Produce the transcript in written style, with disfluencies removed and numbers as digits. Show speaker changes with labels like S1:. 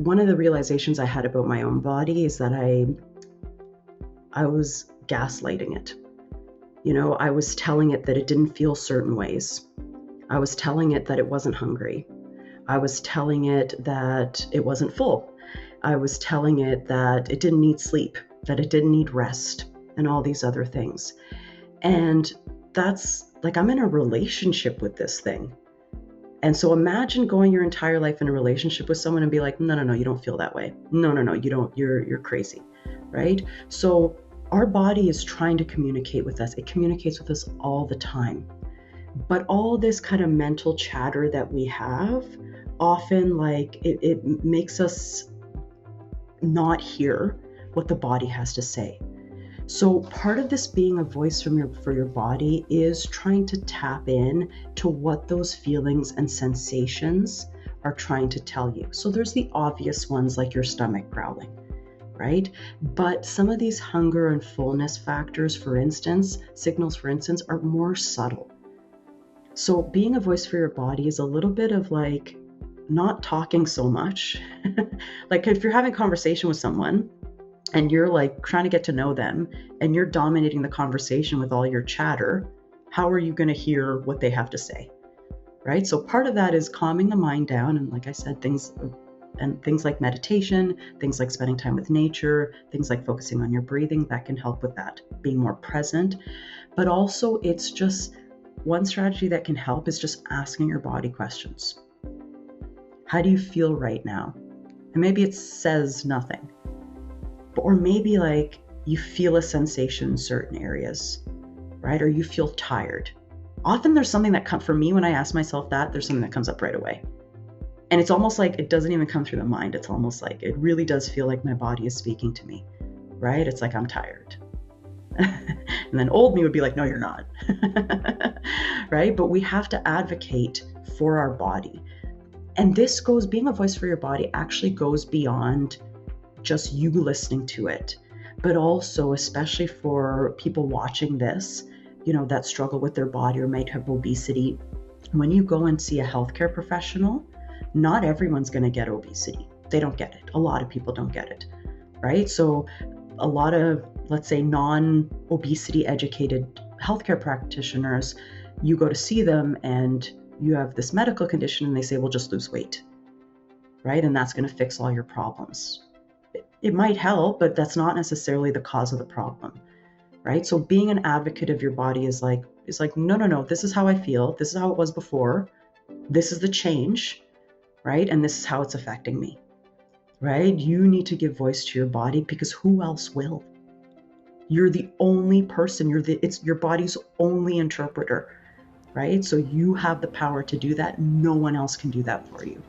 S1: one of the realizations I had about my own body is that I was gaslighting it. I was telling it that it didn't feel certain ways. I was telling it that it wasn't hungry. I was telling it that it wasn't full. I was telling it that it didn't need sleep, that it didn't need rest, and all these other things. And that's like, I'm in a relationship with this thing. And so imagine going your entire life in a relationship with someone and be like, no, you don't feel that way. No, you don't, you're crazy, right? So our body is trying to communicate with us. It communicates with us all the time. But all this kind of mental chatter that we have, often it makes us not hear what the body has to say. So part of this being a voice for your body is trying to tap in to what those feelings and sensations are trying to tell you. So there's the obvious ones like your stomach growling, right? But some of these hunger and fullness factors, signals, for instance, are more subtle. So being a voice for your body is a little bit of like not talking so much. Like if you're having a conversation with someone and you're like trying to get to know them and you're dominating the conversation with all your chatter, how are you going to hear what they have to say, right? So part of that is calming the mind down. And like I said, things like meditation, things like spending time with nature, things like focusing on your breathing, that can help with that, being more present. But also it's just one strategy that can help is just asking your body questions. How do you feel right now? And maybe it says nothing. Or maybe like you feel a sensation in certain areas, right? Or you feel tired. Often there's something that comes, for me, when I ask myself that, there's something that comes up right away. And it's almost like it doesn't even come through the mind. It's almost like it really does feel like my body is speaking to me, right? It's like, I'm tired. And then old me would be like, no, you're not, right? But we have to advocate for our body. And being a voice for your body actually goes beyond just you listening to it, but also, especially for people watching this, that struggle with their body or might have obesity. When you go and see a healthcare professional, not everyone's going to get obesity. They don't get it. A lot of people don't get it, right? So a lot of, let's say, non-obesity educated healthcare practitioners, you go to see them and you have this medical condition and they say, well, just lose weight, right? And that's going to fix all your problems. It might help, but that's not necessarily the cause of the problem, right? So being an advocate of your body is like, no, this is how I feel. This is how it was before. This is the change, right? And this is how it's affecting me, right? You need to give voice to your body because who else will? You're the only person, it's your body's only interpreter, right? So you have the power to do that. No one else can do that for you.